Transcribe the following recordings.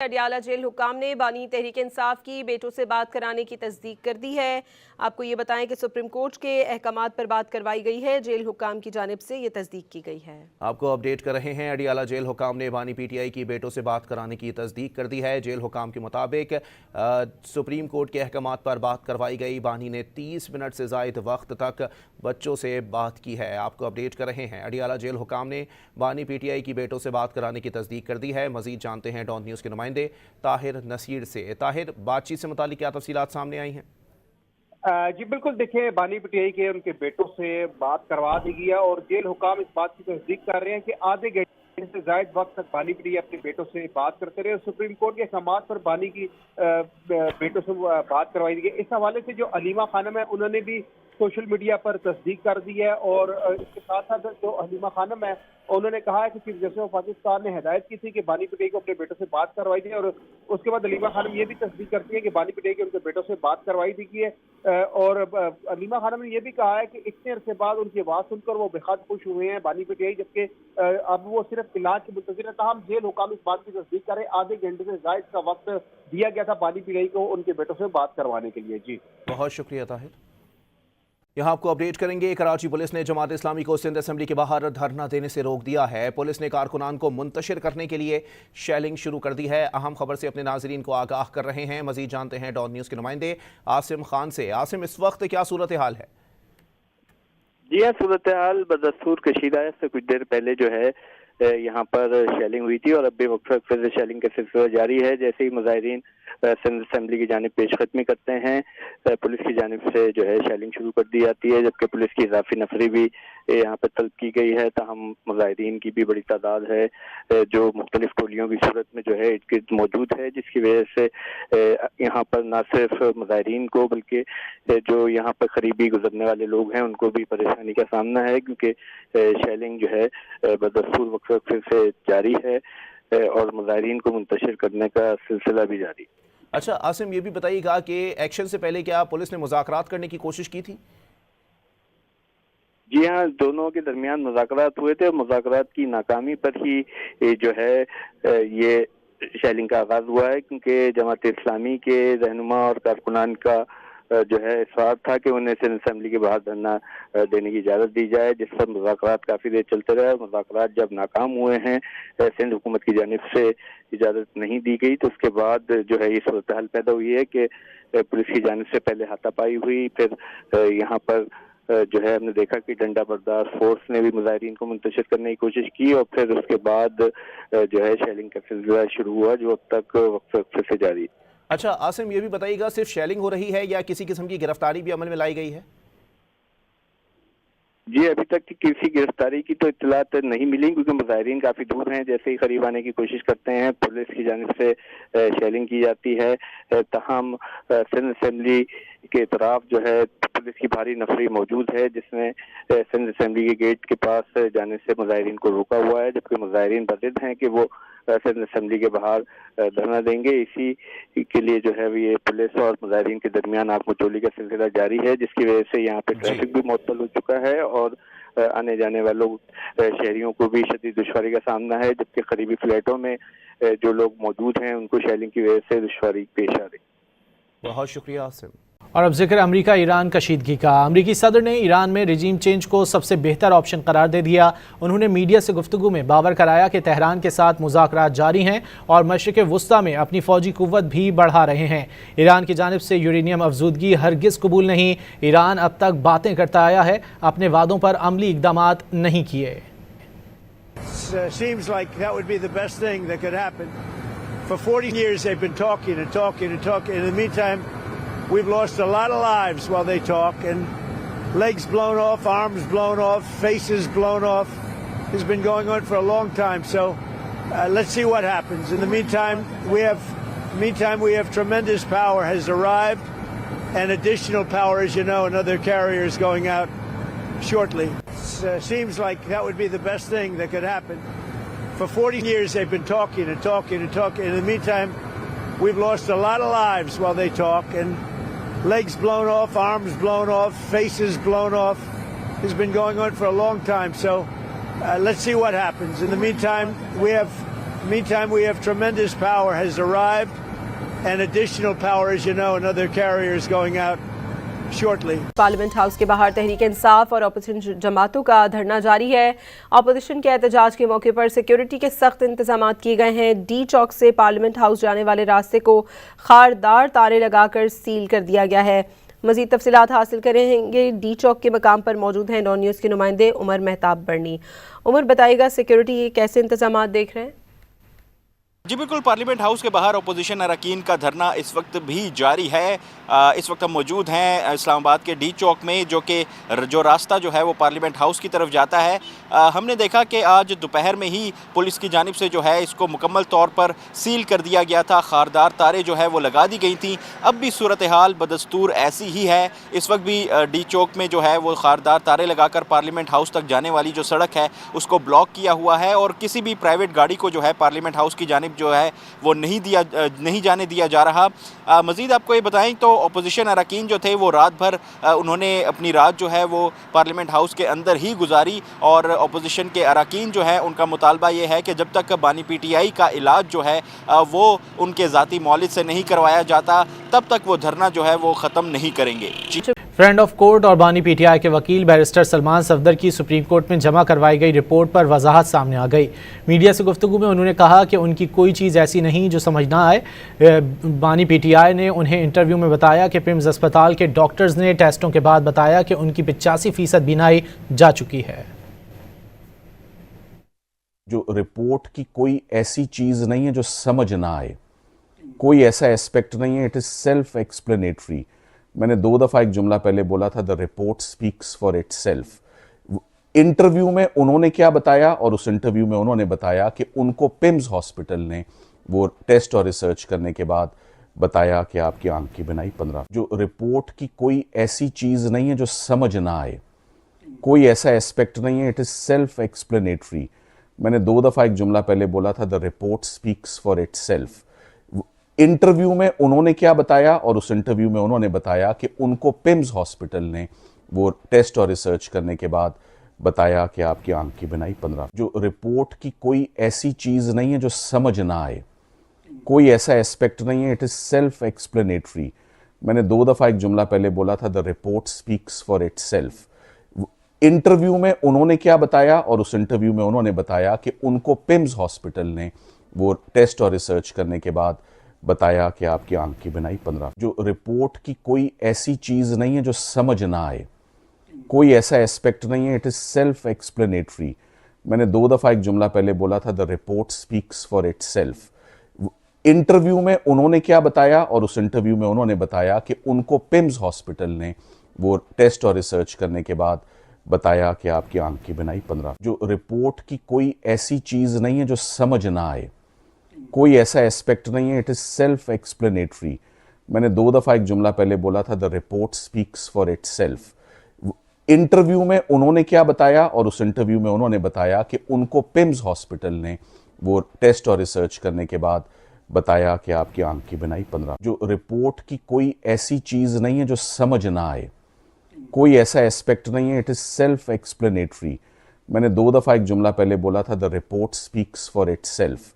Adiala jail हुक्काम ने बानी तहरीक इंसाफ की बेटों से बात कराने की तस्दीक कर दी है। आपको ये बताएं कि सुप्रीम कोर्ट के अहकामात पर बात करवाई गई है। जेल हुक्काम की जानिब से ये तस्दीक की गई है। आपको अपडेट कर रहे हैं। अडियाला जेल हुक्काम ने बानी पीटीआई की बेटों से बात कराने की तस्दीक कर दी है। जेल हुक्काम के मुताबिक सुप्रीम कोर्ट के अहकामात पर बात करवाई गई। बानी ने 30 मिनट से ज़ायद वक्त तक बच्चों से बात की है। आपको अपडेट कर रहे हैं। अडियाला जेल हुक्काम ने बानी पीटीआई की बेटों से बात कराने की तस्दीक कर दी है। मजीद जानते हैं डॉन न्यूज़ के नुमाइंदे ताहिर नसीर से। ताहिर, बातचीत से मुतालिक क्या तफसीलात सामने आई हैं? जी बिल्कुल, देखिए बानी पीटीआई के उनके बेटों से बात करवा दी गई है और जेल हुकाम इस बात की तस्दीक कर रहे हैं कि आधे घंटे से ज्यादा वक्त तक बानी पीटीआई अपने बेटों से बात करते रहे। सुप्रीम कोर्ट के अहकामात पर बानी की बेटों से बात करवाई दी गई। इस हवाले से जो अलीमा खानम है उन्होंने भी सोशल मीडिया पर तस्दीक कर दी है और इसके साथ साथ जो अलीमा खानम है उन्होंने कहा है कि चीफ जस्टिस ऑफ पाकिस्तान ने हिदायत की थी कि बानी पीटीआई को अपने बेटों से बात करवाई थी और उसके बाद अलीमा खानम ये भी तस्दीक करती है कि बानी पीटीआई के उनके बेटों से बात करवाई थी की है। और अलीमा खानम ने यह भी कहा है कि इतने अरसे बाद उनकी आवाज सुनकर वो बेहद खुश हुए हैं बानी पीटीआई, जबकि अब वो सिर्फ इलाज के मुंतजिर है। ताहम जेल हुकाम इस बात की तस्दीक करें आधे घंटे से ज्यादा का वक्त दिया गया था बानी पीटीआई को उनके बेटों से बात करवाने के लिए। जी बहुत शुक्रिया ताहिर। यहाँ आपको अपडेट करेंगे। कराची पुलिस ने जमात इस्लामी को सिंध असेंबली के बाहर धरना देने से रोक दिया है। पुलिस ने कारकुनान को मुंतशिर करने के लिए शेलिंग शुरू कर दी है। अहम खबर से अपने नाजरीन को आगाह कर रहे हैं। मजीद जानते हैं डॉन न्यूज़ के नुमाइंदे आसिम खान से। आसिम, इस वक्त क्या सूरत हाल है? जी हाँ, सूरत हाल बदस्तूर कशीदा से कुछ देर पहले जो है यहाँ पर शेलिंग हुई थी और अब भी वक्त फिर शेलिंग का सिलसिला जारी है। जैसे ही मुजाहिरीन सिंध असेंबली की जानिब पेशकदमी करते हैं, पुलिस की जानिब से जो है शेलिंग शुरू कर दी जाती है, जबकि पुलिस की इजाफी नफरी भी यहाँ पर तलब की गई है। ताहम मुजाहिरीन की भी बड़ी तादाद है जो मुख्तलिफ टोलियों की सूरत में जो है इर्द गिर्द मौजूद है, जिसकी वजह से यहाँ पर न सिर्फ मुजाहिरीन को बल्कि जो यहाँ पर करीबी गुजरने वाले लोग हैं उनको भी परेशानी का सामना है, क्योंकि शेलिंग जो है बदस्तूर वक्त फिर से जारी है और मुजाहिरीन को मुंतशिर करने का सिलसिला भी जारी। अच्छा आसिम, ये भी बताइएगा कि एक्शन से पहले क्या पुलिस ने मुज़ाकरात करने की कोशिश की थी? जी हाँ, दोनों के दरमियान मुज़ाकरात हुए थे और मुज़ाकरात की नाकामी पर ही जो है ये शेलिंग का आगाज हुआ है, क्योंकि जमात इस्लामी के रहनुमा और कारकुनान का जो है इस्रार था कि उन्हें सिंध असेंबली के बाहर धरना देने की इजाज़त दी जाए, जिस पर मुज़ाकरात काफ़ी देर चलते रहे। मुज़ाकरात जब नाकाम हुए हैं, सिंध हुकूमत की जानिब से इजाज़त नहीं दी गई, तो उसके बाद जो है ये सूरत हाल पैदा हुई है कि पुलिस की जानिब से पहले हाथापाई हुई, फिर यहाँ पर जो है हमने देखा कि डंडा बरदार फोर्स ने भी मुजाहिरीन को मुंतशिर करने की कोशिश की और फिर उसके बाद जो है शेलिंग का सिलसिला शुरू हुआ, जो अब तक वक्त से जारी है। अच्छा आसिम, ये भी बताइएगा सिर्फ शेलिंग हो रही है या किसी किस्म की गिरफ्तारी भी अमल में लाई गई है? जी, अभी तक किसी गिरफ्तारी की तो इत्तलात नहीं मिली, क्योंकि मुजाहिरीन काफी दूर हैं। जैसे ही करीब आने की कोशिश करते हैं पुलिस की जानिब से शेलिंग की जाती है। तहम सिंध असेंबली के तरफ जो है पुलिस की भारी नफरी मौजूद है, जिसमें सिंध असेंबली के गेट के पास जाने से मुजाहिरीन को रोका हुआ है, जबकि मुजाहिरीन बज़िद हैं कि वो सिंध असेंबली के बाहर धरना देंगे। इसी के लिए जो है ये पुलिस और मुजाहिरीन के दरमियान आग मचोली का सिलसिला जारी है, जिसकी वजह से यहाँ पे ट्रैफिक भी मुअत्तल हो चुका है और आने जाने वालों शहरियों को भी शदीद दुश्वारी का सामना है, जबकि करीबी फ्लैटों में जो लोग मौजूद हैं उनको शेलिंग की वजह से दुश्वारी पेश आ रही। बहुत शुक्रिया आसिम। और अब जिक्र अमरीका ईरान कशीदगी का। अमरीकी सदर ने ईरान में रिजीम चेंज को सबसे बेहतर ऑप्शन करार दे दिया। उन्होंने मीडिया से गुफ्तगू में बावर कराया कि तेहरान के साथ मुज़ाकरात जारी हैं और मशरिक़ वुस्ता में अपनी फ़ौजी कुव्वत भी बढ़ा रहे हैं। ईरान की जानिब से यूरेनियम अफजूदगी हरगिज़ कबूल नहीं। ईरान अब तक बातें करता आया है, अपने वादों पर अमली इक़दामात नहीं किए। We've lost a lot of lives while they talk, and legs blown off, arms blown off, faces blown off. It's been going on for a long time, so let's see what happens. In the meantime, we have tremendous power has arrived, and additional power, as you know, another carrier is going out shortly. Seems like that would be the best thing that could happen. For 40 years, they've been talking and talking and talking. In the meantime, we've lost a lot of lives while they talk, and legs blown off, arms blown off, faces blown off. It's been going on for a long time, so let's see what happens. In the meantime, we have Meantime, we have tremendous power has arrived, and additional power, as you know, another carrier is going out shortly. Parliament house के बाहर तहरीक इंसाफ और opposition जमातों का धरना जारी है। Opposition के एहतजाज के मौके पर सिक्योरिटी के सख्त इंतजाम किए गए हैं। डी चौक से पार्लियामेंट हाउस जाने वाले रास्ते को खारदार तारे लगाकर सील कर दिया गया है। मजीद तफसीलात हासिल करेंगे। डी चौक के मकाम पर मौजूद हैं डॉन न्यूज़ के नुमाइंदे उमर मेहताब बर्नी। उमर, बताइएगा सिक्योरिटी के कैसे इंतजाम देख रहे हैं? जी बिल्कुल, पार्लियामेंट हाउस के बाहर अपोजिशन अरकान का धरना इस वक्त भी जारी है। इस वक्त हम मौजूद हैं इस्लामाबाद के डी चौक में, जो रास्ता जो है वो पार्लियामेंट हाउस की तरफ जाता है। हमने देखा कि आज दोपहर में ही पुलिस की जानिब से जो है इसको मुकम्मल तौर पर सील कर दिया गया था। खारदार तारे जो है वो लगा दी गई थी। अब भी सूरत हाल बदस्तूर ऐसी ही है। इस वक्त भी डी चौक में जो है वो खारदार तारे लगाकर पार्लियामेंट हाउस तक जाने वाली जो सड़क है उसको ब्लॉक किया हुआ है और किसी भी प्राइवेट गाड़ी को जो है पार्लियामेंट हाउस की जानिब जो है वो नहीं जाने दिया जा रहा। मज़ीद आपको ये बताएं तो अपोजिशन अरकान जो थे वो रात भर उन्होंने अपनी रात जो है वो पार्लियामेंट हाउस के अंदर ही गुजारी और अपोजिशन के अरकान जो है उनका मुतालबा ये है कि जब तक बानी PTI का इलाज जो है वो उनके ज़ाती मौलिद से नहीं करवाया जाता तब तक वो धरना जो है वो ख़त्म नहीं करेंगे। फ्रेंड ऑफ कोर्ट और बानी PTI के वकील बैरिस्टर सलमान सफदर की सुप्रीम कोर्ट में जमा करवाई गई रिपोर्ट पर वजाहत सामने आ गई। मीडिया से गुफ्तगू में उन्होंने कहा कि उनकी कोई चीज़ ऐसी नहीं जो समझ ना आए। बानी PTI ने उन्हें इंटरव्यू में बताया कि पिम्स अस्पताल के डॉक्टर्स ने टेस्टों के बाद बताया कि उनकी 85% बीनाई जा चुकी है। जो रिपोर्ट की कोई ऐसी चीज़ नहीं है जो समझ ना आए, कोई ऐसा एस्पेक्ट नहीं है, इट इज़ सेल्फ एक्सप्लेनेटरी। मैंने 2 दफ़ा एक जुमला पहले बोला था, the report speaks for itself. Interview में उन्होंने क्या बताया और उस इंटरव्यू में उन्होंने बताया कि उनको पिम्स हॉस्पिटल ने वो टेस्ट और रिसर्च करने के बाद बताया कि आपकी आंख की बिनाई 15। जो रिपोर्ट की कोई ऐसी चीज़ नहीं है जो समझ ना आए, कोई ऐसा एस्पेक्ट नहीं है, इट इज़ सेल्फ एक्सप्लेनेटरी। मैंने 2 दफ़ा एक जुमला पहले बोला था, the report speaks for itself. Interview में उन्होंने क्या बताया और उस इंटरव्यू में उन्होंने बताया कि उनको पिम्स हॉस्पिटल ने वो टेस्ट और रिसर्च करने के बाद बताया कि आपकी आंख की बिनाई 15। जो रिपोर्ट की कोई ऐसी चीज़ नहीं है जो समझ ना आए, कोई ऐसा एस्पेक्ट नहीं है, इट इज़ सेल्फ एक्सप्लेनेटरी। मैंने 2 दफ़ा एक जुमला पहले बोला था, the report speaks for itself. Interview में उन्होंने क्या बताया और उस इंटरव्यू में उन्होंने बताया कि उनको पिम्स हॉस्पिटल ने वो टेस्ट और रिसर्च करने के बाद बताया कि आपकी आंख की बिनाई 15। जो रिपोर्ट की कोई ऐसी चीज़ नहीं है जो समझ ना आए, कोई ऐसा एस्पेक्ट नहीं है, इट इज़ सेल्फ एक्सप्लेनेटरी। मैंने 2 दफ़ा एक जुमला पहले बोला था, the report speaks for itself. Interview में उन्होंने क्या बताया और उस इंटरव्यू में उन्होंने बताया कि उनको पिम्स हॉस्पिटल ने वो टेस्ट और रिसर्च करने के बाद बताया कि आपकी आंख की बिनाई 15। जो रिपोर्ट की कोई ऐसी चीज़ नहीं है जो समझ ना आए, कोई ऐसा एस्पेक्ट नहीं है, इट इज़ सेल्फ एक्सप्लेनेटरी। मैंने 2 दफ़ा एक जुमला पहले बोला था, the report speaks for itself. Interview में उन्होंने क्या बताया और उस इंटरव्यू में उन्होंने बताया कि उनको पिम्स हॉस्पिटल ने वो टेस्ट और रिसर्च करने के बाद बताया कि आपकी आंख की बिनाई 15। जो रिपोर्ट की कोई ऐसी चीज़ नहीं है जो समझ ना आए, कोई ऐसा एस्पेक्ट नहीं है, इट इज़ सेल्फ एक्सप्लेनेटरी। मैंने 2 दफ़ा एक जुमला पहले बोला था, the report speaks for itself.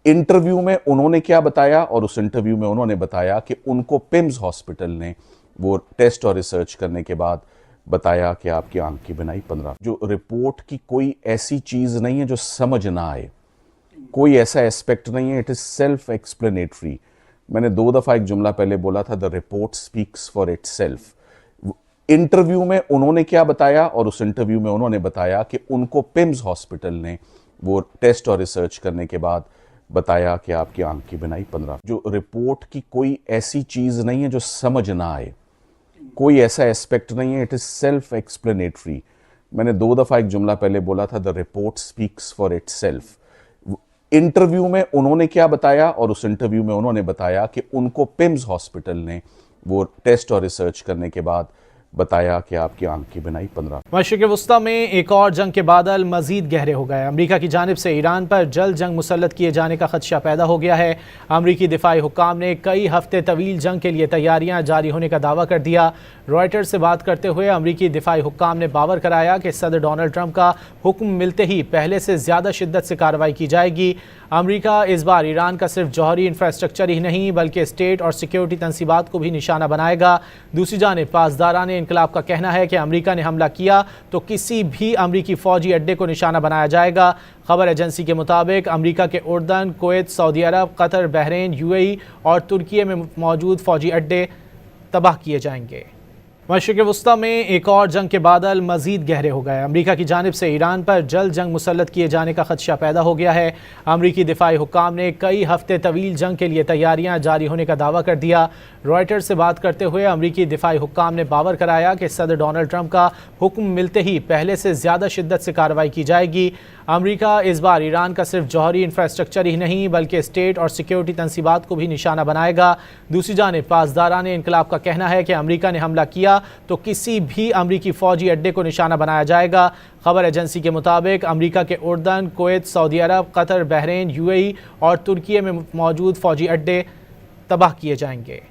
Interview में उन्होंने क्या बताया और उस इंटरव्यू में उन्होंने बताया कि उनको पिम्स हॉस्पिटल ने वो टेस्ट और रिसर्च करने के बाद बताया कि आपकी आंख की बिनाई 15। जो रिपोर्ट की कोई ऐसी चीज़ नहीं है जो समझ ना आए, कोई ऐसा एस्पेक्ट नहीं है, इट इज़ सेल्फ एक्सप्लेनेटरी। मैंने 2 दफ़ा एक जुमला पहले बोला था, the report speaks for itself. Interview में उन्होंने क्या बताया और उस इंटरव्यू में उन्होंने बताया कि उनको पिम्स हॉस्पिटल ने वो टेस्ट और रिसर्च करने के बाद बताया कि आपकी आंख की बिनाई 15। जो रिपोर्ट की कोई ऐसी चीज़ नहीं है जो समझ ना आए, कोई ऐसा एस्पेक्ट नहीं है, इट इज़ सेल्फ एक्सप्लेनेटरी। मैंने 2 दफ़ा एक जुमला पहले बोला था, the report speaks for itself. Interview में उन्होंने क्या बताया और उस इंटरव्यू में उन्होंने बताया कि उनको पिम्स हॉस्पिटल ने वो टेस्ट और रिसर्च करने के बाद बताया कि आपकी आंख की बिनाई 15। मशरिक़ वस्ता में एक और जंग के बादल मजीद गहरे हो गए। अमरीका की जानिब से ईरान पर जल्द जंग मुसल्लत किए जाने का खदशा पैदा हो गया है। अमरीकी दिफाई हुक्काम ने कई हफ्ते तवील जंग के लिए तैयारियां जारी होने का दावा कर दिया। रॉयटर्स से बात करते हुए अमरीकी दिफाई हुक्काम ने बावर कराया कि सदर डोनाल्ड ट्रंप का हुक्म मिलते ही पहले से ज़्यादा शिद्दत से कार्रवाई की जाएगी। अमरीका इस बार ईरान का सिर्फ जौहरी इंफ्रास्ट्रक्चर ही नहीं बल्कि स्टेट और सिक्योरिटी तंसीबात को भी निशाना बनाएगा। दूसरी जानिब पासदारान इनकलाब का कहना है कि अमरीका ने हमला किया तो किसी भी अमरीकी फौजी अड्डे को निशाना बनाया जाएगा। खबर एजेंसी के मुताबिक अमरीका के उर्दन, कुवैत, सऊदी अरब, कतर, बहरीन, यूएई और तुर्की में मौजूद फौजी अड्डे तबाह किए जाएंगे। मशरिक़ वस्ता में एक और जंग के बादल मजीद गहरे हो गए। अमरीका की जानिब से ईरान पर जल्द जंग मुसल्लत किए जाने का खदशा पैदा हो गया है। अमरीकी दिफाई हुक्काम ने कई हफ्ते तवील जंग के लिए तैयारियां जारी होने का दावा कर दिया। रॉयटर्स से बात करते हुए अमरीकी दिफाई हुक्काम ने बावर कराया कि सदर डोनाल्ड ट्रंप का हुक्म मिलते ही पहले से ज़्यादा शिद्दत से कार्रवाई की जाएगी। अमरीका इस बार ईरान का सिर्फ जौहरी इंफ्रास्ट्रक्चर ही नहीं बल्कि स्टेट और सिक्योरिटी तंसीबात को भी निशाना बनाएगा। दूसरी जानिब पासदारान इनकलाब का कहना है कि अमरीका ने हमला किया तो किसी भी अमरीकी फौजी अड्डे को निशाना बनाया जाएगा। खबर एजेंसी के मुताबिक अमरीका के उर्दन, कुवैत, सऊदी अरब, कतर, बहरीन, यूएई और तुर्की में मौजूद फौजी अड्डे तबाह किए जाएंगे।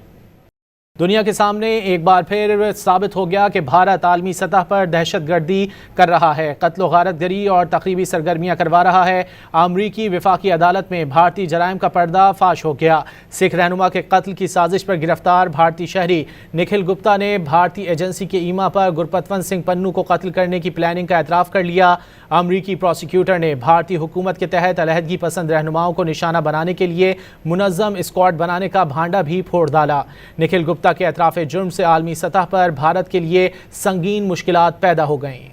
दुनिया के सामने एक बार फिर साबित हो गया कि भारत आलमी सतह पर दहशतगर्दी कर रहा है, कत्ल गारतगरी और तकरीबी सरगर्मियां करवा रहा है। अमरीकी वफाकी अदालत में भारतीय जराइम का पर्दाफाश हो गया। सिख रहनुमा के कत्ल की साजिश पर गिरफ्तार भारतीय शहरी निखिल गुप्ता ने भारतीय एजेंसी के ईमा पर गुरपतवंत सिंह पन्नू को कत्ल करने की प्लानिंग का एतराफ़ कर लिया। अमरीकी प्रोसिक्यूटर ने भारतीय हुकूमत के तहत अलहदगी पसंद रहनुमाओं को निशाना बनाने के लिए मुनज़्ज़म स्क्वाड बनाने का भांडा भी फोड़ डाला। निखिल गुप्ता के एतराफ़े जुर्म से आलमी सतह पर भारत के लिए संगीन मुश्किलात पैदा हो गईं।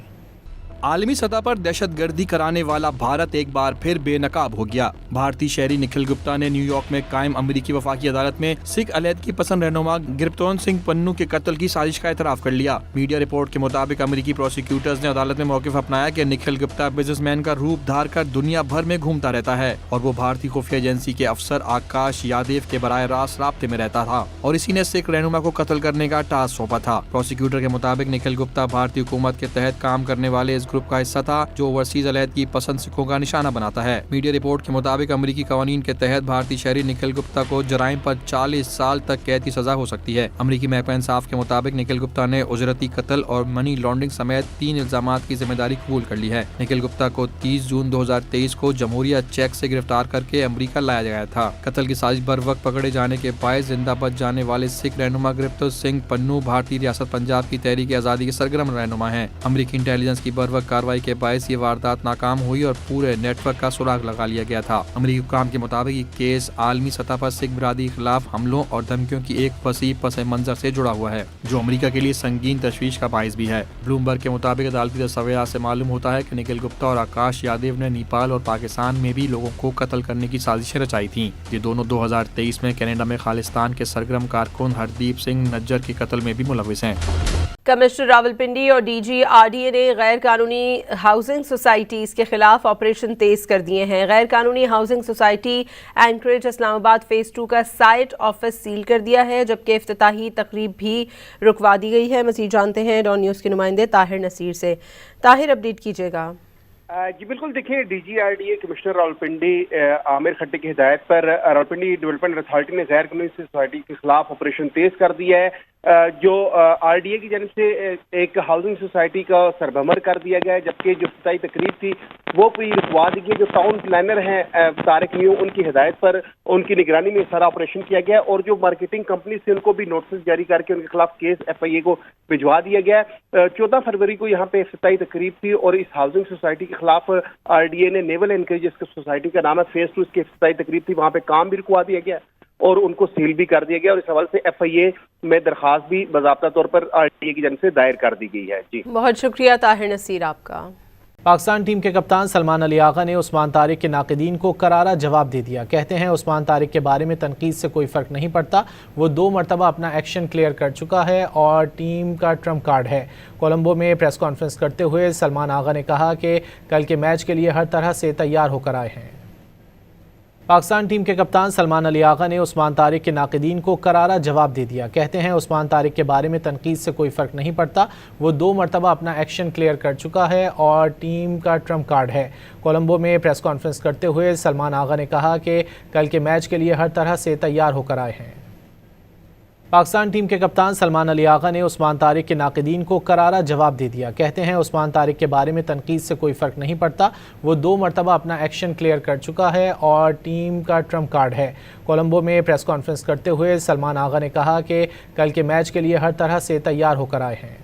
आलमी सतह पर दहशतगर्दी कराने वाला भारत एक बार फिर बेनकाब हो गया। भारतीय शहरी निखिल गुप्ता ने न्यूयॉर्क में कायम अमेरिकी वफाकी अदालत में सिख अलहदगी पसंद रहनुमा गुरपतवंत सिंह पन्नू के कत्ल की साजिश का एतराफ़ कर लिया। मीडिया रिपोर्ट के मुताबिक अमेरिकी प्रोसिक्यूटर्स ने अदालत में मौक़िफ़ अपनाया कि निखिल गुप्ता बिजनेसमैन का रूप धार कर दुनिया भर में घूमता रहता है और वो भारतीय खुफिया एजेंसी के अफसर आकाश यादव के बराह रास्त राब्ते में रहता था और इसी ने सिख रहनुमा को कत्ल करने का टास्क सौंपा था। प्रोसिक्यूटर के मुताबिक निखिल गुप्ता भारतीय हुकूमत के तहत काम करने वाले इस ग्रुप का हिस्सा था जो ओवरसीज अलहदगी पसंद सिखों का निशाना बनाता है। मीडिया रिपोर्ट के मुताबिक अमेरिकी कवानीन के तहत भारतीय शहरी निखिल गुप्ता को जराइम पर 40 साल तक कैद की सजा हो सकती है। अमेरिकी महकमा इंसाफ के मुताबिक निखिल गुप्ता ने उजरती कत्ल और मनी लॉन्ड्रिंग समेत 3 इल्जामात की जिम्मेदारी कबूल कर ली है। निखिल गुप्ता को 30 जून 2023 को जमहूरिया चेक से गिरफ्तार करके अमेरिका लाया गया था। कत्ल की साजिश बर वक्त पकड़े जाने के बायस जिंदा बच जाने वाले सिख रहनुमा गुरपतवंत सिंह पन्नू भारतीय रियासत पंजाब की तहरीक आज़ादी के सरगर्म रहनुमा है। अमेरिकी इंटेलिजेंस की बर वक्त कार्रवाई के बायस ये वारदात नाकाम हुई और पूरे नेटवर्क का सुराग लगा लिया गया था। अमेरिकी हुक्काम के मुताबिक ये केस आलमी सतह पर सिख बिरादरी के खिलाफ हमलों और धमकियों की एक वसीह पस मंजर से जुड़ा हुआ है जो अमेरिका के लिए संगीन तशवीश का बाइस भी है। ब्लूमबर्ग के मुताबिक अदालती दस्तावेज़ात से मालूम होता है कि निखिल गुप्ता और आकाश यादव ने नेपाल और पाकिस्तान में भी लोगों को कत्ल करने की साजिशें रचाई थी। ये दोनों 2023 में कनाडा में खालिस्तान के सरगर्म कारकुन हरदीप सिंह नज्जर के कत्ल में भी मुलविस हैं। कमिश्नर रावलपिंडी और डीजी आरडीए ने गैर कानूनी हाउसिंग सोसाइटीज़ के खिलाफ ऑपरेशन तेज कर दिए हैं। गैर कानूनी housing society Anchorage Islamabad phase 2 का साइट ऑफिस सील कर दिया है जबकि इफ्तिताही तकरीब भी रुकवा दी गई है। मज़ीद जानते हैं डॉन न्यूज़ के नुमाइंदे ताहिर नसीर से। ताहिर, अपडेट कीजिएगा। जी बिल्कुल, देखिए डीजीआरडीए कमिश्नर रावलपिंडी आमिर खट्टी की हिदायत पर रावलपिंडी डेवलपमेंट अथॉरिटी ने गैर कानूनी सोसाइटी के खिलाफ ऑपरेशन तेज कर दिया है। जो आरडीए की जानिब से एक हाउसिंग सोसाइटी का सरभमर कर दिया गया है जबकि जो इफ्तिताई तकरीब थी वो भी रुकवा दी गई। जो टाउन प्लानर हैं तारिक न्यू, उनकी हिदायत पर उनकी निगरानी में सारा ऑपरेशन किया गया और जो मार्केटिंग कंपनी से उनको भी नोटिस जारी करके उनके खिलाफ केस FIA को भिजवा दिया गया। 14 फरवरी को यहाँ पे इफ्तिताई तकरीब थी और इस हाउसिंग सोसाइटी के खिलाफ आरडीए ने नेवल एनकरेज सोसाइटी का नाम है फेज़ 2 इसकी इफ्तिताई तकरीब थी, वहाँ पे काम भी रुकवा दिया गया और उनको सील भी कर दिया गया और इस हवाले से FIA में दरखास्त भी बाज़ाब्ता तौर पर आरडीए की जानिब से दायर कर दी गई है। जी बहुत शुक्रिया ताहिर नसीर आपका। पाकिस्तान टीम के कप्तान सलमान अली आगा ने उस्मान तारिक के नाक़िदीन को करारा जवाब दे दिया। कहते हैं उस्मान तारिक के बारे में तनकीद से कोई फ़र्क नहीं पड़ता, वो 2 मरतबा अपना एक्शन क्लियर कर चुका है और टीम का ट्रम्प कार्ड है। कोलंबो में प्रेस कॉन्फ्रेंस करते हुए सलमान आगा ने कहा कि कल के मैच के लिए हर तरह से तैयार होकर आए हैं। पाकिस्तान टीम के कप्तान सलमान अली आगा ने उस्मान तारिक के नाक़िदीन को करारा जवाब दे दिया। कहते हैं उस्मान तारिक के बारे में तनकीद से कोई फ़र्क नहीं पड़ता, वो 2 मरतबा अपना एक्शन क्लियर कर चुका है और टीम का ट्रम्प कार्ड है। कोलंबो में प्रेस कॉन्फ्रेंस करते हुए सलमान आगा ने कहा कि कल के मैच के लिए हर तरह से तैयार होकर आए हैं। पाकिस्तान टीम के कप्तान सलमान अली आगा ने उस्मान तारिक के नाक़िदीन को करारा जवाब दे दिया। कहते हैं उस्मान तारिक के बारे में तनकीद से कोई फ़र्क नहीं पड़ता, वो 2 मरतबा अपना एक्शन क्लियर कर चुका है और टीम का ट्रम्प कार्ड है। कोलंबो में प्रेस कॉन्फ्रेंस करते हुए सलमान आगा ने कहा कि कल के मैच के लिए हर तरह से तैयार होकर आए हैं।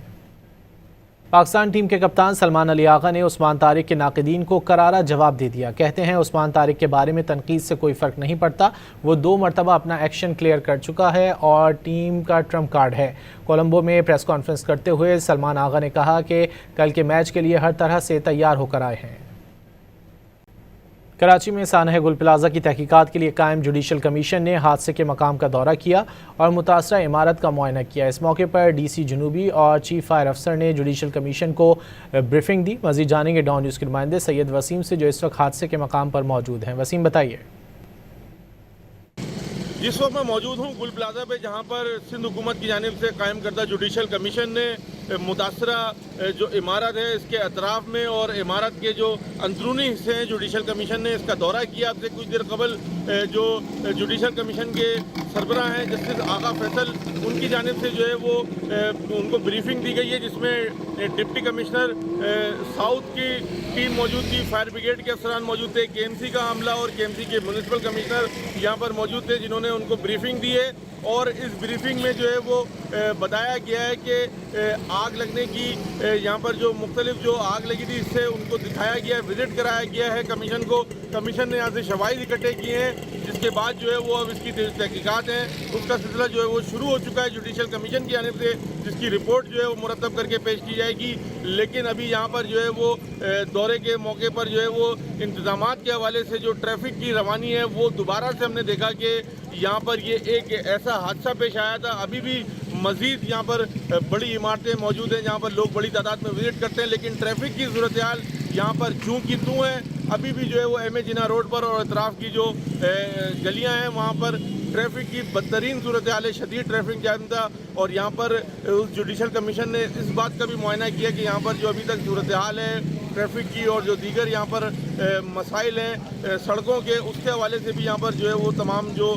पाकिस्तान टीम के कप्तान सलमान अली आगा ने उस्मान तारिक के नाक़िदीन को करारा जवाब दे दिया। कहते हैं उस्मान तारिक के बारे में तनकीद से कोई फ़र्क नहीं पड़ता, वो 2 मरतबा अपना एक्शन क्लियर कर चुका है और टीम का ट्रम्प कार्ड है। कोलंबो में प्रेस कॉन्फ्रेंस करते हुए सलमान आगा ने कहा कि कल के मैच के लिए हर तरह से तैयार होकर आए हैं। कराची में सानह गुल प्लाजा की तहकीकात के लिए कायम जुडिशल कमीशन ने हादसे के मकाम का दौरा किया और मुतासरा इमारत का मुआयना किया। इस मौके पर DC जनूबी और चीफ फायर अफसर ने जुडिशल कमीशन को ब्रीफिंग दी। मज़ीद जानेंगे डॉन न्यूज़ के नुमाइंदे सैयद वसीम से, जो इस वक्त हादसे के मकाम पर मौजूद हैं। वसीम, बताइए। जिस वक्त मैं मौजूद हूँ गुल प्लाजा पे, जहाँ पर सिंध हुकूमत की जानिब से कायम करदा जुडिशल कमीशन ने मुतासरा जो इमारत है इसके अतराफ़ में और इमारत के जो अंदरूनी हिस्से हैं, जुडिशल कमीशन ने इसका दौरा किया। अब से कुछ देर कबल जो जुडिशल कमीशन के सरबराह हैं जस्टिस आगा फैसल, उनकी जानिब से जो है वो उनको ब्रीफिंग दी गई है, जिसमें डिप्टी कमिश्नर साउथ की टीम मौजूद थी, फायर ब्रिगेड के अफसरान मौजूद थे, KMC का अमला और KMC के म्यूनिसिपल कमिश्नर यहाँ पर मौजूद थे, जिन्होंने उनको ब्रीफिंग दी है। और इस ब्रीफिंग में जो है वो बताया गया है कि आग लगने की यहाँ पर जो मुख्तलिफ जो आग लगी थी इससे उनको दिखाया गया, विजिट कराया गया है कमीशन को। कमीशन ने यहाँ से शवाहिद इकट्ठे किए हैं, जिसके बाद जो है वो अब इसकी तहकीकात हैं, उसका सिलसिला जो है वो शुरू हो चुका है जुडिशल कमीशन की जानिब से, जिसकी रिपोर्ट जो है वो मुरतब करके पेश की जाएगी। लेकिन अभी यहाँ पर जो है वो दौरे के मौके पर जो है वो इंतजामात के हवाले से जो ट्रैफिक की रवानी है वो दोबारा से हमने देखा कि यहाँ पर ये एक ऐसा हादसा पेश आया था। अभी भी मज़ीद यहाँ पर बड़ी इमारतें मौजूद हैं जहाँ पर लोग बड़ी तादाद में विजिट करते हैं, लेकिन ट्रैफिक की सूरत हाल यहाँ पर चूँ की तूँ है। अभी भी जो है वो MA जिन्ना रोड पर और अतराफ़ की जो गलियाँ हैं वहाँ पर ट्रैफिक की बदतरीन सूरत हाल है, शदीद ट्रैफिक जाम था। और यहाँ पर उस जुडिशल कमीशन ने इस बात का भी मुआयना किया कि यहाँ पर जो अभी तक सूरत हाल है ट्रैफिक की और जो दीगर यहाँ पर मसाइल हैं सड़कों के, उसके हवाले से भी यहाँ पर जो है वो तमाम जो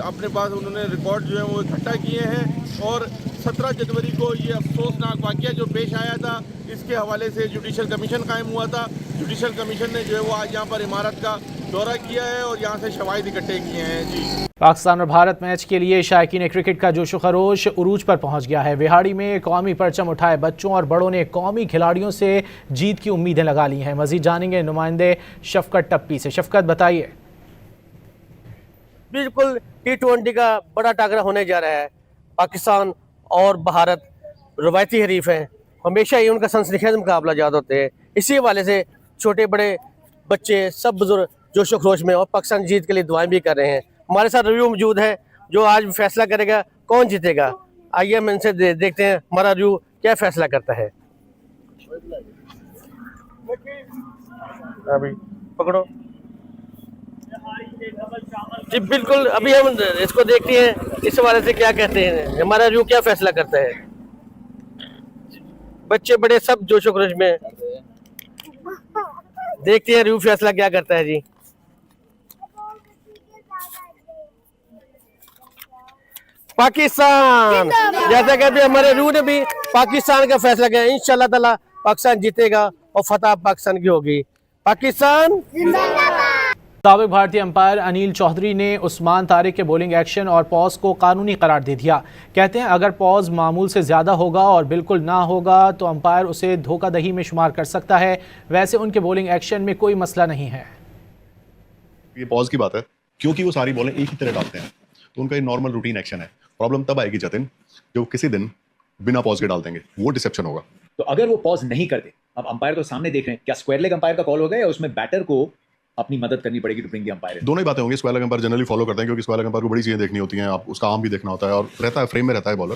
अपने पास उन्होंने रिकॉर्ड जो है वो इकट्ठा किए हैं। और 17 जनवरी को ये अफसोसनाक वाक़या जो पेश आया था, इसके हवाले से जुडिशल कमीशन कायम हुआ था। जुडिशल कमीशन ने जो है वो आज यहाँ पर इमारत का दौरा किया है और यहाँ से शवाहिद इकट्ठे किए हैं। जी, पाकिस्तान और भारत मैच के लिए शायकीन क्रिकेट का जोश खरोश उरूज पर पहुंच गया है। विहाड़ी में कौमी परचम उठाए बच्चों और बड़ों ने कौमी खिलाड़ियों से जीत की उम्मीदें लगा ली हैं। मजीद जानेंगे नुमाइंदे शफकत टप्पी से। शफकत, बताइए। बिल्कुल T20 का बड़ा टाकरा होने जा रहा है। पाकिस्तान और भारत रवायती हरीफ हैं, हमेशा ही उनका सनसनीखेज मुकाबला याद होते हैं। इसी हवाले से छोटे बड़े बच्चे सब बुजुर्ग जोशो खरोश में और पाकिस्तान जीत के लिए दुआएं भी कर रहे हैं। हमारे साथ रिव्यू मौजूद है जो आज फैसला करेगा कौन जीतेगा। आइए हम इनसे देखते हैं हमारा रिव्यू क्या फैसला करता है। अभी पकड़ो जी, बिल्कुल अभी हम इसको देखते हैं इस हवाले से क्या कहते हैं, हमारा रिव्यू क्या फैसला करता है। बच्चे बड़े सब जोशो खरोश में, देखते हैं रिव्यू फैसला क्या करता है। जी, पाकिस्तान, जैसा कहते हैं हमारे रूह ने भी पाकिस्तान का फैसला किया। इंशाल्लाह ताला पाकिस्तान जीतेगा और फतह पाकिस्तान की होगी। पाकिस्तान साबिक भारतीय अंपायर अनिल चौधरी ने उस्मान तारिक के बॉलिंग एक्शन और पॉज को कानूनी करार दे दिया। कहते हैं अगर पॉज मामूल से ज़्यादा होगा और बिल्कुल ना होगा तो अंपायर उसे धोखाधड़ी में शुमार कर सकता है। वैसे उनके बॉलिंग एक्शन में कोई मसला नहीं है। ये पॉज की बात है क्योंकि वो सारी बॉलें एक ही तरह डालते हैं, तो उनका ये नॉर्मल रूटीन एक्शन है। प्रॉब्लम तब आएगी जतिन जो किसी दिन बिना पॉज के डाल देंगे, वो डिसेप्शन होगा। तो अगर वो पॉज नहीं करते, अब अंपायर तो सामने देख रहे हैं, क्या स्क्वायर लेग अंपायर का कॉल होगा या उसमें बैटर को अपनी मदद करनी पड़ेगी टू ब्रिंग द अंपायर? दोनों ही बातें होंगी। Square leg umpire generally follow करते हैं क्योंकि स्क्वायर लेग अंपायर को बड़ी चीजें देखनी होती हैं, आप उसका आर्म भी देखना होता है और रहता है फ्रेम में रहता है bowler.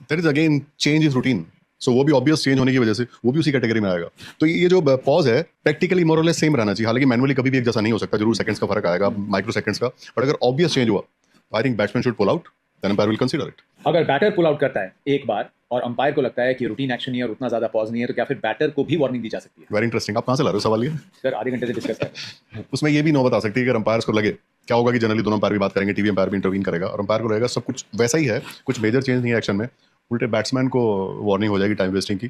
There is again change is routine, so वो भी ऑब्वियस चेंज होने की वजह से वो भी उसी कैटेगरी में आएगा। तो ये जो पॉज है प्रैक्टिकली मोर और लेस सेम रहना चाहिए, हालांकि मैनुअली कभी भी एक जैसा नहीं हो सकता, जरूर सेकंड्स का फर्क आएगा, माइक्रो सेकंड्स का, बट अगर ऑब्वियस चेंज हुआ I think batsman should pull out, then umpire will consider it. अगर बैटर पुल आउट करता है एक बार और अंपायर को लगता है कि रूटीन एक्शन नहीं है और उतना ज्यादा पॉज नहीं है, तो क्या फिर बैटर को भी वार्निंग दी जा सकती है? वेरी इंटरेस्टिंग, आप कहाँ से ला रहे हो सवाल ये? सर आधे घंटे से डिस्कस कर रहे हैं। उसमें ये भी नौबत आ सकती है कि अंपायर्स को लगे, क्या होगा कि जनरली दोनों अंपायर भी बात करेंगे, टीवी अंपायर भी इंटरवीन करेगा और अंपायर को लगेगा सब कुछ वैसा ही है, कुछ मेजर चेंज नहीं है एक्शन में, उल्टे बैट्समैन को वार्निंग हो जाएगी टाइम वेस्टिंग की।